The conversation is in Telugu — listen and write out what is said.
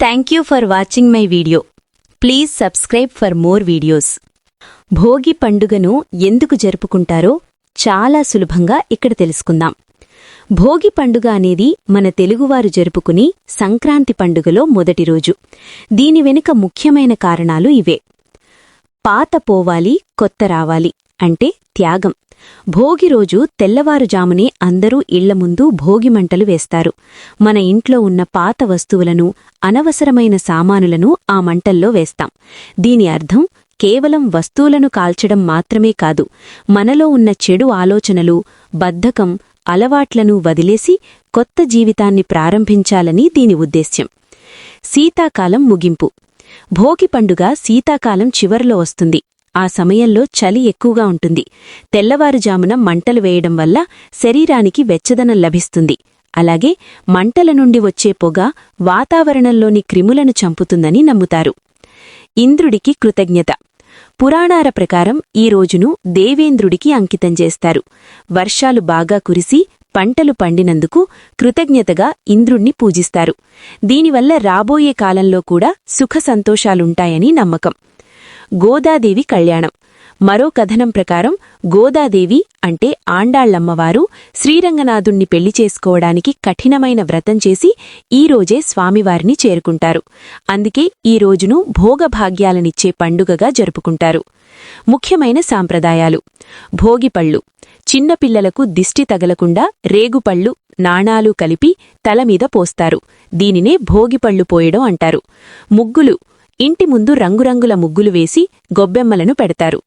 Thank you for watching my video. Please subscribe for more videos. Bhogi పండుగను ఎందుకు జరుపుకుంటారో చాలా సులభంగా ఇక్కడ తెలుసుకుందాం. భోగి పండుగ అనేది మన తెలుగువారు జరుపుకుని సంక్రాంతి పండుగలో మొదటి రోజు. దీని వెనుక ముఖ్యమైన కారణాలు ఇవే. పాత పోవాలి కొత్త రావాలి అంటే త్యాగం. భోగి రోజు తెల్లవారుజామునే అందరూ ఇళ్ల ముందు భోగిమంటలు వేస్తారు. మన ఇంట్లో ఉన్న పాత వస్తువులను, అనవసరమైన సామానులను ఆ మంటల్లో వేస్తాం. దీని అర్థం కేవలం వస్తువులను కాల్చడం మాత్రమే కాదు, మనలో ఉన్న చెడు ఆలోచనలు, బద్ధకం, అలవాట్లను వదిలేసి కొత్త జీవితాన్ని ప్రారంభించాలని దీని ఉద్దేశ్యం. శీతాకాలం ముగింపు. భోగి పండుగ శీతాకాలం చివర్లో వస్తుంది. ఆ సమయంలో చలి ఎక్కువగా ఉంటుంది. తెల్లవారుజామున మంటలు వేయడం వల్ల శరీరానికి వెచ్చదనం లభిస్తుంది. అలాగే మంటల నుండి వచ్చే పొగ వాతావరణంలోని క్రిములను చంపుతుందని నమ్ముతారు. ఇంద్రుడికి కృతజ్ఞత. పురాణాల ప్రకారం ఈ రోజును దేవేంద్రుడికి అంకితం చేస్తారు. వర్షాలు బాగా కురిసి పంటలు పండినందుకు కృతజ్ఞతగా ఇంద్రుణ్ణి పూజిస్తారు. దీనివల్ల రాబోయే కాలంలో కూడా సుఖ సంతోషాలుంటాయని నమ్మకం. గోదాదేవి కళ్యాణం. మరో కథనం ప్రకారం గోదాదేవి అంటే ఆండాళ్లమ్మవారు శ్రీరంగనాథుణ్ణి పెళ్లి చేసుకోవడానికి కఠినమైన వ్రతం చేసి ఈ రోజే స్వామివారిని చేరుకుంటారు. అందుకే ఈ రోజును భోగభాగ్యాలనిచ్చే పండుగగా జరుపుకుంటారు. ముఖ్యమైన సాంప్రదాయాలు. భోగిపళ్ళు. చిన్నపిల్లలకు దిష్టి తగలకుండా రేగుపళ్ళు, నాణాలు కలిపి తలమీద పోస్తారు. దీనినే భోగిపళ్ళు పోయడం అంటారు. ముగ్గులు. ఇంటి ముందు రంగురంగుల ముగ్గులు వేసి గొబ్బెమ్మలను పెడతారు.